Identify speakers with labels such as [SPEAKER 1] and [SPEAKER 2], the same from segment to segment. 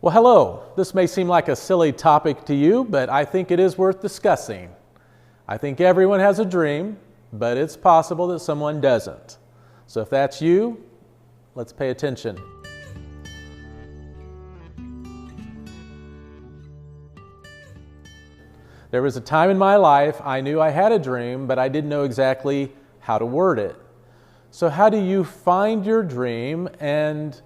[SPEAKER 1] Well, hello. This may seem like a silly topic to you, but I think it is worth discussing. I think everyone has a dream, but it's possible that someone doesn't. So if that's you, let's pay attention. There was a time in my life I knew I had a dream, but I didn't know exactly how to word it. So how do you find your dream, and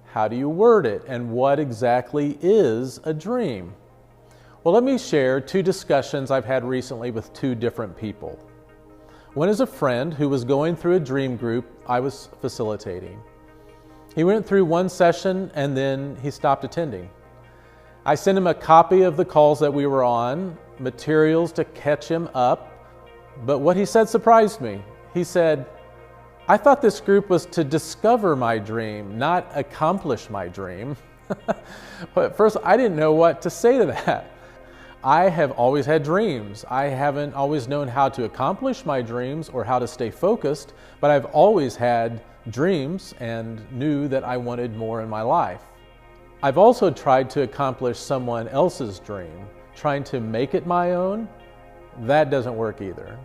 [SPEAKER 1] how do you word it, and what exactly is a dream? Well, let me share two discussions I've had recently with two different people. One is a friend who was going through a dream group I was facilitating. He went through one session and then he stopped attending. I sent him a copy of the calls that we were on, materials to catch him up, but what he said surprised me. He said, "I thought this group was to discover my dream, not accomplish my dream." But at first I didn't know what to say to that. I have always had dreams. I haven't always known how to accomplish my dreams or how to stay focused, but I've always had dreams and knew that I wanted more in my life. I've also tried to accomplish someone else's dream, trying to make it my own. That doesn't work either.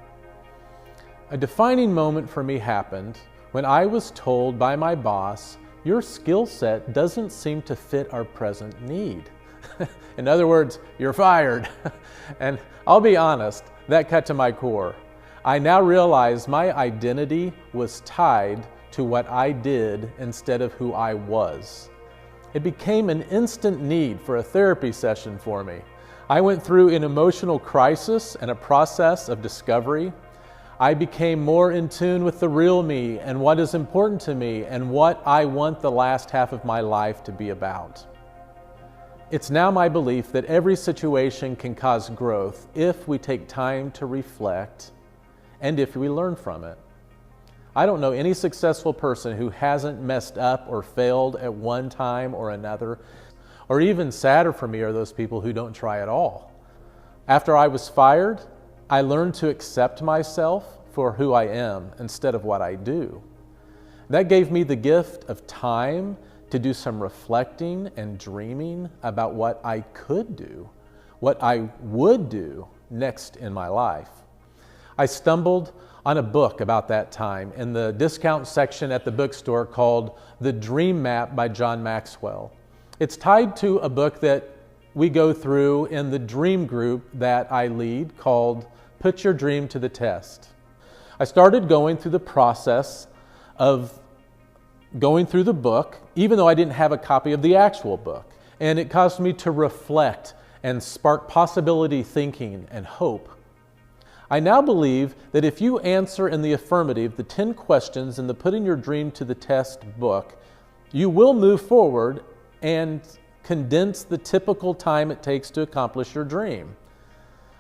[SPEAKER 1] A defining moment for me happened when I was told by my boss, "Your skill set doesn't seem to fit our present need." In other words, you're fired. And I'll be honest, that cut to my core. I now realize my identity was tied to what I did instead of who I was. It became an instant need for a therapy session for me. I went through an emotional crisis and a process of discovery. I became more in tune with the real me and what is important to me and what I want the last half of my life to be about. It's now my belief that every situation can cause growth if we take time to reflect and if we learn from it. I don't know any successful person who hasn't messed up or failed at one time or another, or even sadder for me are those people who don't try at all. After I was fired, I learned to accept myself for who I am instead of what I do. That gave me the gift of time to do some reflecting and dreaming about what I could do, what I would do next in my life. I stumbled on a book about that time in the discount section at the bookstore called The Dream Map by John Maxwell. It's tied to a book that we go through in the dream group that I lead called Put Your Dream to the Test. I started going through the process of going through the book, even though I didn't have a copy of the actual book. And it caused me to reflect and spark possibility thinking and hope. I now believe that if you answer in the affirmative the 10 questions in the Putting Your Dream to the Test book, you will move forward and condense the typical time it takes to accomplish your dream.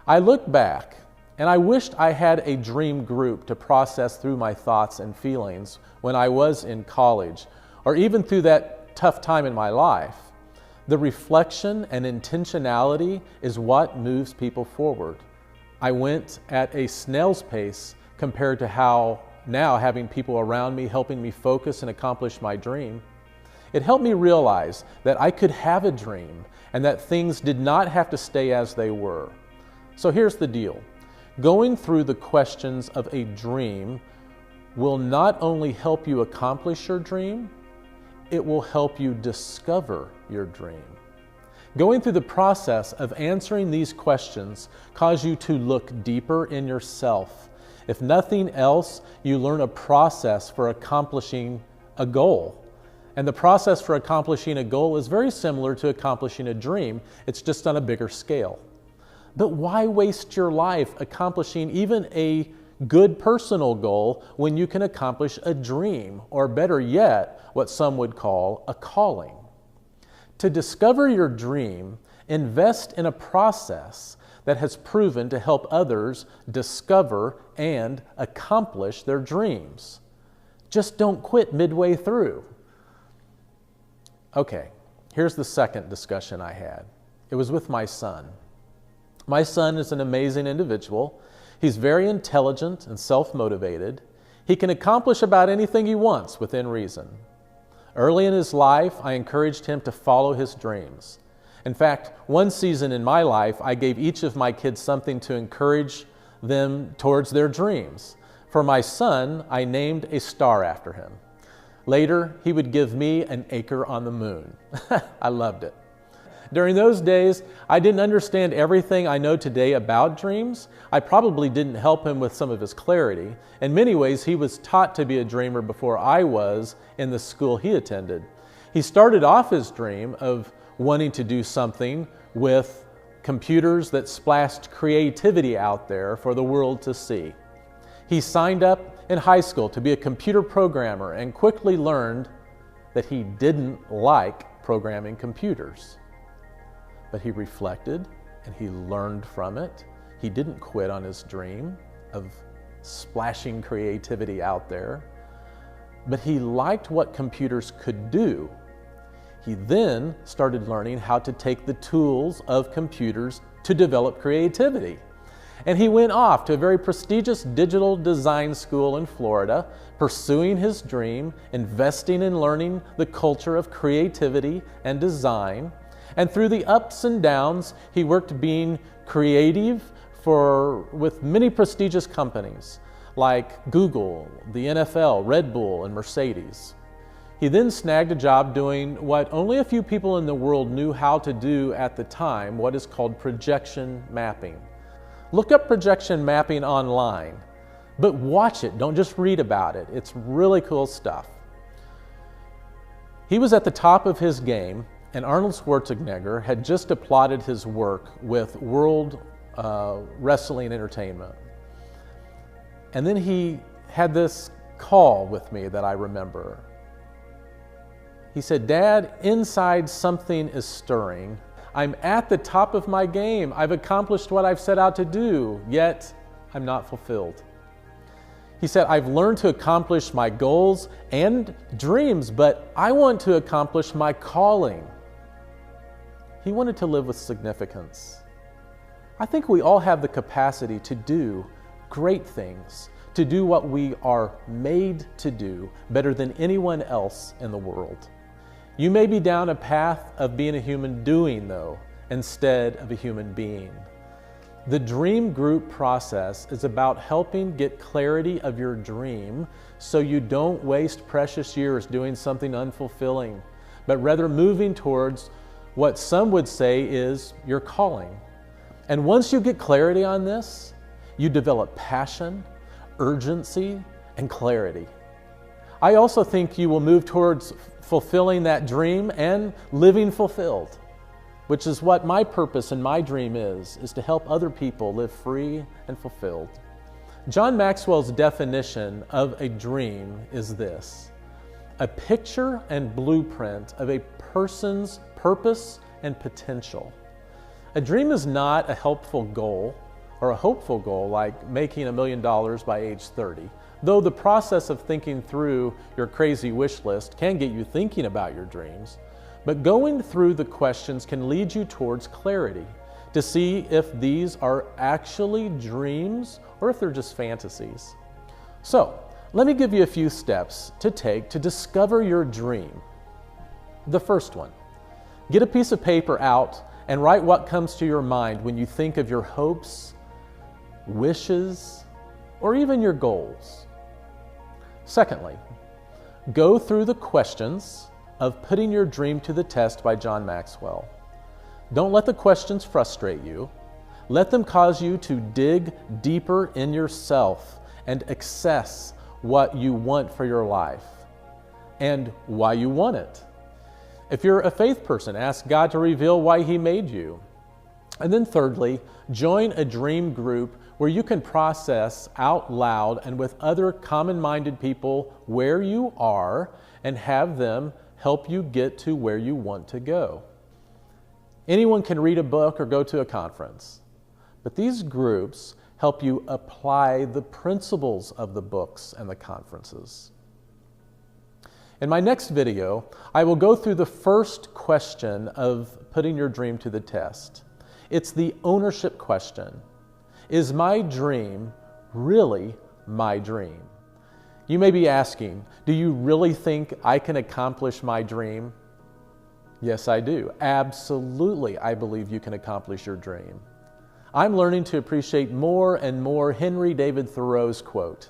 [SPEAKER 1] I look back and I wished I had a dream group to process through my thoughts and feelings when I was in college, or even through that tough time in my life. The reflection and intentionality is what moves people forward. I went at a snail's pace compared to how now having people around me helping me focus and accomplish my dream. It helped me realize that I could have a dream and that things did not have to stay as they were. So here's the deal. Going through the questions of a dream will not only help you accomplish your dream, it will help you discover your dream. Going through the process of answering these questions cause you to look deeper in yourself. If nothing else, you learn a process for accomplishing a goal. And the process for accomplishing a goal is very similar to accomplishing a dream. It's just on a bigger scale. But why waste your life accomplishing even a good personal goal when you can accomplish a dream, or better yet, what some would call a calling? To discover your dream, invest in a process that has proven to help others discover and accomplish their dreams. Just don't quit midway through. Okay, here's the second discussion I had. It was with my son. My son is an amazing individual. He's very intelligent and self-motivated. He can accomplish about anything he wants within reason. Early in his life, I encouraged him to follow his dreams. In fact, one season in my life, I gave each of my kids something to encourage them towards their dreams. For my son, I named a star after him. Later, he would give me an acre on the moon. I loved it. During those days, I didn't understand everything I know today about dreams. I probably didn't help him with some of his clarity. In many ways, he was taught to be a dreamer before I was in the school he attended. He started off his dream of wanting to do something with computers that splashed creativity out there for the world to see. He signed up in high school to be a computer programmer and quickly learned that he didn't like programming computers. But he reflected and he learned from it. He didn't quit on his dream of splashing creativity out there, but he liked what computers could do. He then started learning how to take the tools of computers to develop creativity. And he went off to a very prestigious digital design school in Florida, pursuing his dream, investing in learning the culture of creativity and design. And through the ups and downs, he worked being creative with many prestigious companies like Google, the NFL, Red Bull, and Mercedes. He then snagged a job doing what only a few people in the world knew how to do at the time, what is called projection mapping. Look up projection mapping online, but watch it, don't just read about it. It's really cool stuff. He was at the top of his game, and Arnold Schwarzenegger had just applauded his work with World Wrestling Entertainment. And then he had this call with me that I remember. He said, "Dad, inside something is stirring. I'm at the top of my game. I've accomplished what I've set out to do, yet I'm not fulfilled." He said, "I've learned to accomplish my goals and dreams, but I want to accomplish my calling." He wanted to live with significance. I think we all have the capacity to do great things, to do what we are made to do better than anyone else in the world. You may be down a path of being a human doing, though, instead of a human being. The dream group process is about helping get clarity of your dream so you don't waste precious years doing something unfulfilling, but rather moving towards what some would say is your calling. And once you get clarity on this, you develop passion, urgency, and clarity. I also think you will move towards fulfilling that dream and living fulfilled, which is what my purpose and my dream is to help other people live free and fulfilled. John Maxwell's definition of a dream is this: a picture and blueprint of a person's purpose and potential. A dream is not a helpful goal or a hopeful goal like making $1 million by age 30. Though the process of thinking through your crazy wish list can get you thinking about your dreams, but going through the questions can lead you towards clarity to see if these are actually dreams or if they're just fantasies. So, let me give you a few steps to take to discover your dream. The first one, get a piece of paper out and write what comes to your mind when you think of your hopes, wishes, or even your goals. Secondly, go through the questions of Putting Your Dream to the Test by John Maxwell. Don't let the questions frustrate you. Let them cause you to dig deeper in yourself and access what you want for your life and why you want it. If you're a faith person, ask God to reveal why He made you. And then thirdly, join a dream group where you can process out loud and with other common-minded people where you are and have them help you get to where you want to go. Anyone can read a book or go to a conference, but these groups help you apply the principles of the books and the conferences. In my next video, I will go through the first question of putting your dream to the test. It's the ownership question. Is my dream really my dream? You may be asking, do you really think I can accomplish my dream? Yes, I do. Absolutely, I believe you can accomplish your dream. I'm learning to appreciate more and more Henry David Thoreau's quote,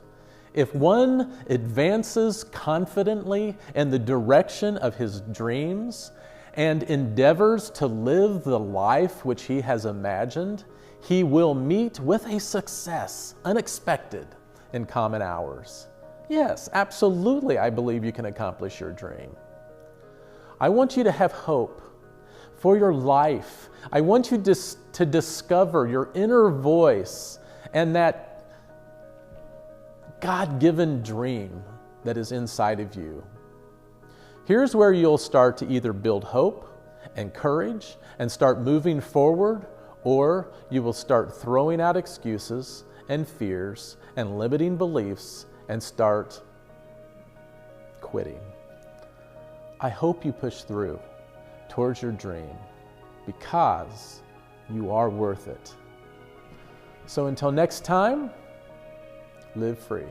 [SPEAKER 1] "If one advances confidently in the direction of his dreams and endeavors to live the life which he has imagined, he will meet with a success unexpected in common hours." Yes, absolutely, I believe you can accomplish your dream. I want you to have hope for your life. I want you to discover your inner voice and that God-given dream that is inside of you. Here's where you'll start to either build hope and courage and start moving forward, or you will start throwing out excuses and fears and limiting beliefs and start quitting. I hope you push through towards your dream because you are worth it. So until next time, live free.